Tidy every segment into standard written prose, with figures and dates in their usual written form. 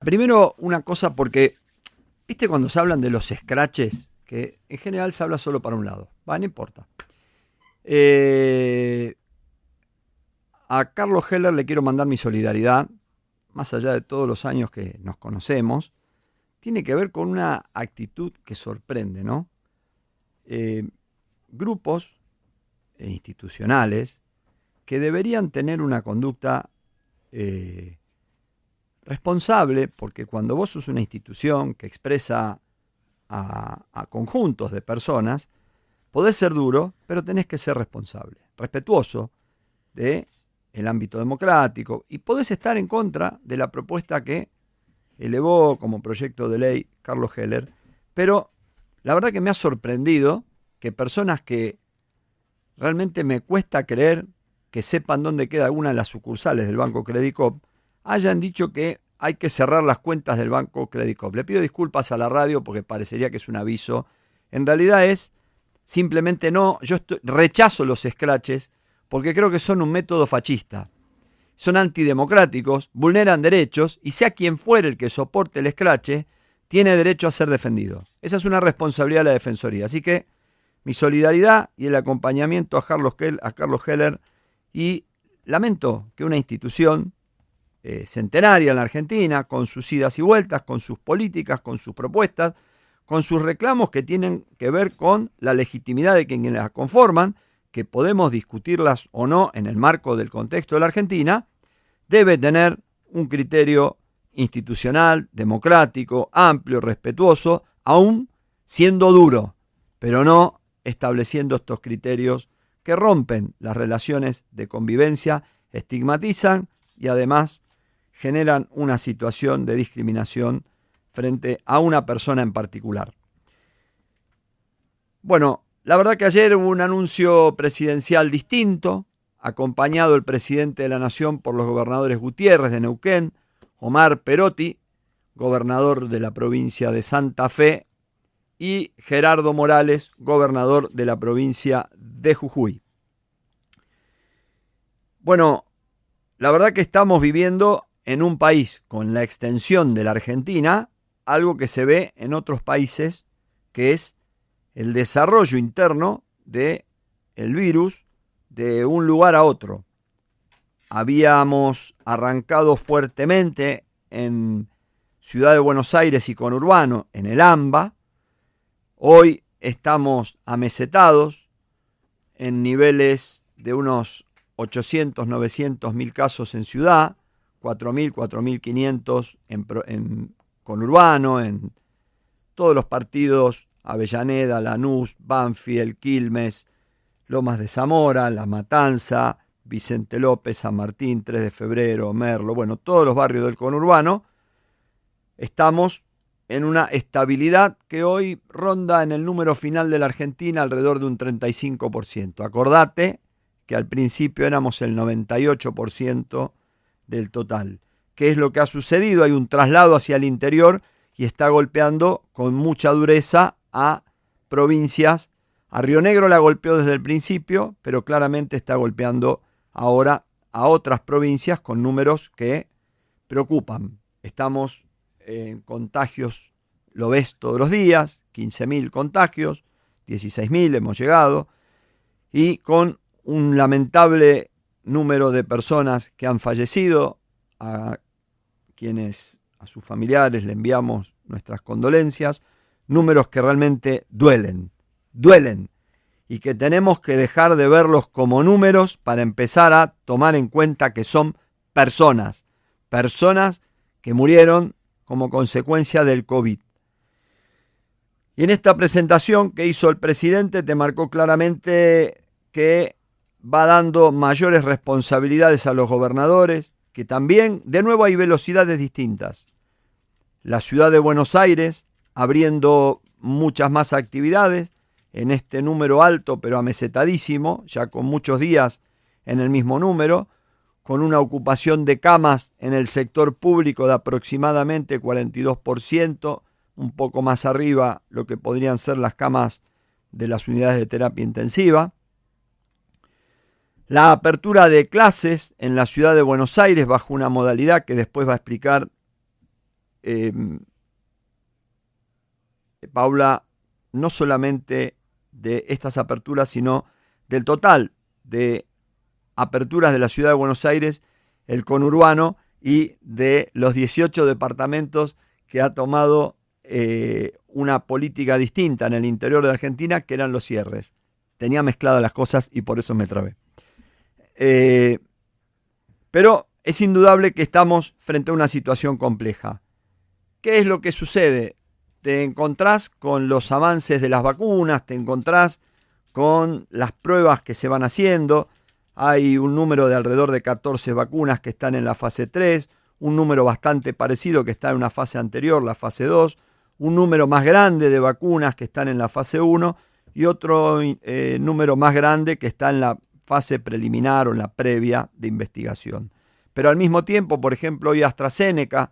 Primero, una cosa, porque, ¿viste cuando se hablan de los scratches? Que en general se habla solo para un lado. Va, no importa. Eh, a Carlos Heller le quiero mandar mi solidaridad, más allá de todos los años que nos conocemos. Tiene que ver con una actitud que sorprende, ¿no? Eh, grupos institucionales que deberían tener una conducta responsable, porque cuando vos sos una institución que expresa a conjuntos de personas, podés ser duro, pero tenés que ser responsable, respetuoso del ámbito democrático, y podés estar en contra de la propuesta que elevó como proyecto de ley Carlos Heller, pero la verdad que me ha sorprendido que personas que realmente me cuesta creer que sepan dónde queda alguna de las sucursales del Banco Credit Corp hayan dicho que hay que cerrar las cuentas del Banco Credit Corp. Le pido disculpas a la radio porque parecería que es un aviso. En realidad es simplemente no, rechazo los scratches porque creo que son un método fascista. Son antidemocráticos, vulneran derechos y sea quien fuere el que soporte el scratch, tiene derecho a ser defendido. Esa es una responsabilidad de la Defensoría. Así que mi solidaridad y el acompañamiento a Carlos Heller, y lamento que una institución centenaria en la Argentina, con sus idas y vueltas, con sus políticas, con sus propuestas, con sus reclamos que tienen que ver con la legitimidad de quienes las conforman, que podemos discutirlas o no en el marco del contexto de la Argentina, debe tener un criterio institucional, democrático, amplio, respetuoso, aún siendo duro, pero no estableciendo estos criterios que rompen las relaciones de convivencia, estigmatizan y además generan una situación de discriminación frente a una persona en particular. Bueno, la verdad que ayer hubo un anuncio presidencial distinto, acompañado el presidente de la Nación por los gobernadores Gutiérrez de Neuquén, Omar Perotti, gobernador de la provincia de Santa Fe, y Gerardo Morales, gobernador de la provincia de Jujuy. Bueno, la verdad que estamos viviendo en un país con la extensión de la Argentina, algo que se ve en otros países, que es el desarrollo interno del virus de un lugar a otro. Habíamos arrancado fuertemente en Ciudad de Buenos Aires y conurbano, en el AMBA. Hoy estamos amesetados en niveles de unos 800, 900 mil casos en ciudad, 4.000, 4.500 en conurbano, en todos los partidos, Avellaneda, Lanús, Banfield, Quilmes, Lomas de Zamora, La Matanza, Vicente López, San Martín, 3 de Febrero, Merlo, bueno, todos los barrios del conurbano. Estamos en una estabilidad que hoy ronda en el número final de la Argentina alrededor de un 35%. Acordate que al principio éramos el 98% del total. ¿Qué es lo que ha sucedido? Hay un traslado hacia el interior y está golpeando con mucha dureza a provincias. A Río Negro la golpeó desde el principio, pero claramente está golpeando ahora a otras provincias con números que preocupan. Estamos en contagios, lo ves todos los días, 15.000 contagios, 16.000 hemos llegado, y con un lamentable número de personas que han fallecido, a quienes, a sus familiares, le enviamos nuestras condolencias, números que realmente duelen, y que tenemos que dejar de verlos como números para empezar a tomar en cuenta que son personas que murieron como consecuencia del COVID. Y en esta presentación que hizo el presidente te marcó claramente que va dando mayores responsabilidades a los gobernadores, que también, de nuevo, hay velocidades distintas. La ciudad de Buenos Aires abriendo muchas más actividades en este número alto pero amesetadísimo, ya con muchos días en el mismo número, con una ocupación de camas en el sector público de aproximadamente 42%, un poco más arriba lo que podrían ser las camas de las unidades de terapia intensiva. La apertura de clases en la ciudad de Buenos Aires bajo una modalidad que después va a explicar Paula, no solamente de estas aperturas, sino del total de aperturas de la ciudad de Buenos Aires, el conurbano, y de los 18 departamentos que ha tomado una política distinta en el interior de la Argentina, que eran los cierres. Tenía mezcladas las cosas y por eso me trabé. Pero es indudable que estamos frente a una situación compleja. ¿Qué es lo que sucede? Te encontrás con los avances de las vacunas, te encontrás con las pruebas que se van haciendo. Hay un número de alrededor de 14 vacunas que están en la fase 3, un número bastante parecido que está en una fase anterior, la fase 2, un número más grande de vacunas que están en la fase 1 y otro número más grande que está en la fase preliminar o en la previa de investigación. Pero al mismo tiempo, por ejemplo, hoy AstraZeneca,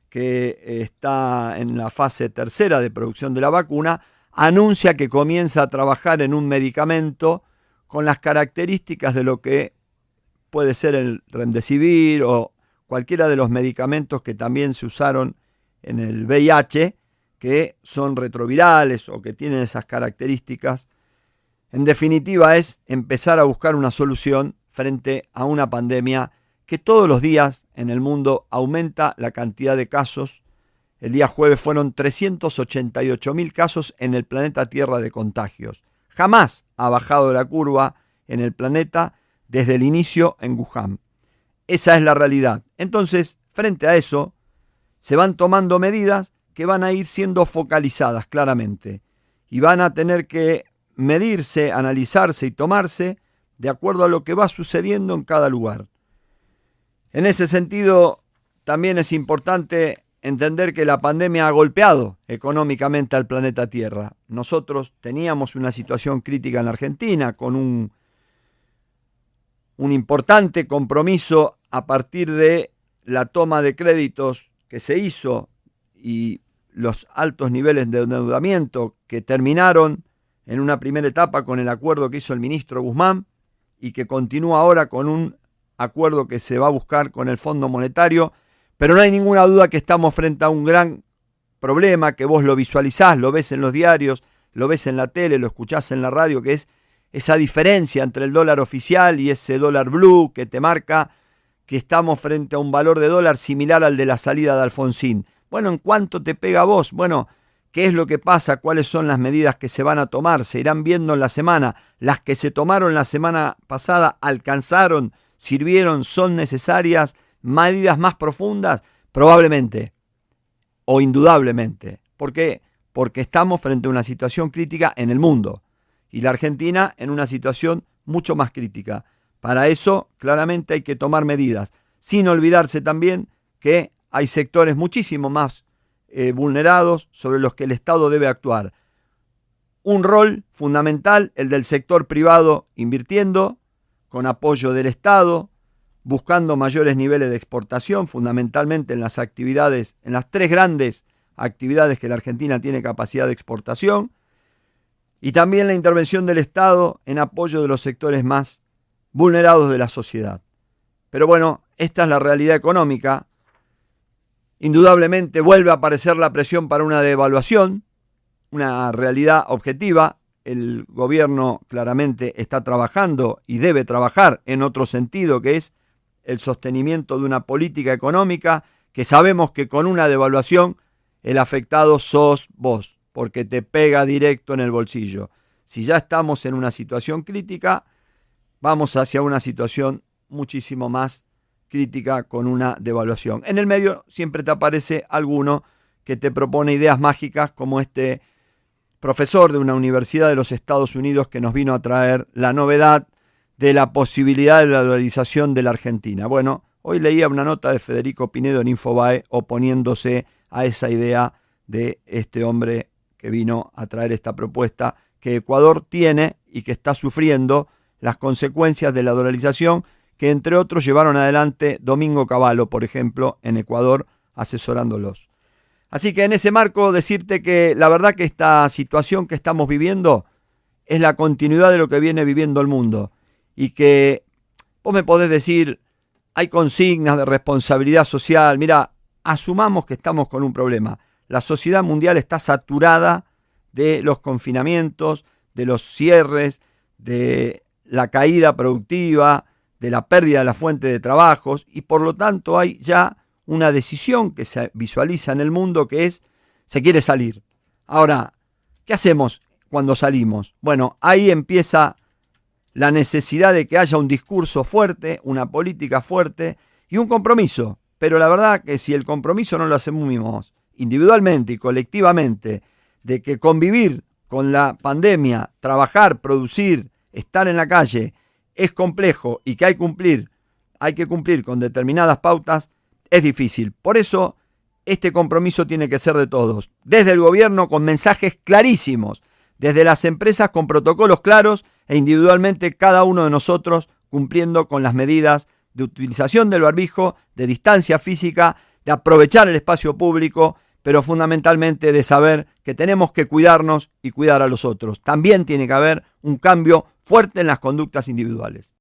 que está en la fase tercera de producción de la vacuna, anuncia que comienza a trabajar en un medicamento con las características de lo que puede ser el Remdesivir o cualquiera de los medicamentos que también se usaron en el VIH, que son retrovirales o que tienen esas características. En definitiva, es empezar a buscar una solución frente a una pandemia que todos los días en el mundo aumenta la cantidad de casos. El día jueves fueron 388.000 casos en el planeta Tierra de contagios. Jamás ha bajado la curva en el planeta desde el inicio en Wuhan. Esa es la realidad. Entonces, frente a eso, se van tomando medidas que van a ir siendo focalizadas claramente y van a tener que medirse, analizarse y tomarse de acuerdo a lo que va sucediendo en cada lugar. En ese sentido, también es importante entender que la pandemia ha golpeado económicamente al planeta Tierra. Nosotros teníamos una situación crítica en la Argentina con un importante compromiso a partir de la toma de créditos que se hizo y los altos niveles de endeudamiento que terminaron en una primera etapa con el acuerdo que hizo el ministro Guzmán y que continúa ahora con un acuerdo que se va a buscar con el Fondo Monetario, pero no hay ninguna duda que estamos frente a un gran problema que vos lo visualizás, lo ves en los diarios, lo ves en la tele, lo escuchás en la radio, que es esa diferencia entre el dólar oficial y ese dólar blue que te marca que estamos frente a un valor de dólar similar al de la salida de Alfonsín. Bueno, ¿en cuánto te pega a vos? Bueno, ¿qué es lo que pasa? ¿Cuáles son las medidas que se van a tomar? Se irán viendo en la semana. Las que se tomaron la semana pasada alcanzaron, sirvieron, son necesarias, medidas más profundas, probablemente o indudablemente. ¿Por qué? Porque estamos frente a una situación crítica en el mundo y la Argentina en una situación mucho más crítica. Para eso, claramente hay que tomar medidas, sin olvidarse también que hay sectores muchísimo más vulnerados sobre los que el Estado debe actuar. Un rol fundamental, el del sector privado invirtiendo, con apoyo del Estado, buscando mayores niveles de exportación, fundamentalmente en las actividades, en las tres grandes actividades que la Argentina tiene capacidad de exportación, y también la intervención del Estado en apoyo de los sectores más vulnerados de la sociedad. Pero bueno, esta es la realidad económica. Indudablemente vuelve a aparecer la presión para una devaluación, una realidad objetiva. El gobierno claramente está trabajando y debe trabajar en otro sentido, que es el sostenimiento de una política económica que sabemos que con una devaluación el afectado sos vos, porque te pega directo en el bolsillo. Si ya estamos en una situación crítica, vamos hacia una situación muchísimo más crítica con una devaluación. En el medio siempre te aparece alguno que te propone ideas mágicas, como este profesor de una universidad de los Estados Unidos que nos vino a traer la novedad de la posibilidad de la dolarización de la Argentina. Bueno, hoy leía una nota de Federico Pinedo en Infobae oponiéndose a esa idea de este hombre que vino a traer esta propuesta que Ecuador tiene y que está sufriendo las consecuencias de la dolarización que entre otros llevaron adelante Domingo Cavallo, por ejemplo, en Ecuador, asesorándolos. Así que en ese marco decirte que la verdad que esta situación que estamos viviendo es la continuidad de lo que viene viviendo el mundo y que vos me podés decir, hay consignas de responsabilidad social. Mira, asumamos que estamos con un problema. La sociedad mundial está saturada de los confinamientos, de los cierres, de la caída productiva, de la pérdida de la fuente de trabajos, y por lo tanto hay ya una decisión que se visualiza en el mundo, que es, se quiere salir. Ahora, ¿qué hacemos cuando salimos? Bueno, ahí empieza la necesidad de que haya un discurso fuerte, una política fuerte y un compromiso. Pero la verdad que si el compromiso no lo hacemos individualmente y colectivamente, de que convivir con la pandemia, trabajar, producir, estar en la calle, es complejo y que hay que cumplir con determinadas pautas, es difícil. Por eso, este compromiso tiene que ser de todos. Desde el gobierno con mensajes clarísimos, desde las empresas con protocolos claros e individualmente cada uno de nosotros cumpliendo con las medidas de utilización del barbijo, de distancia física, de aprovechar el espacio público, pero fundamentalmente de saber que tenemos que cuidarnos y cuidar a los otros. También tiene que haber un cambio fuerte en las conductas individuales.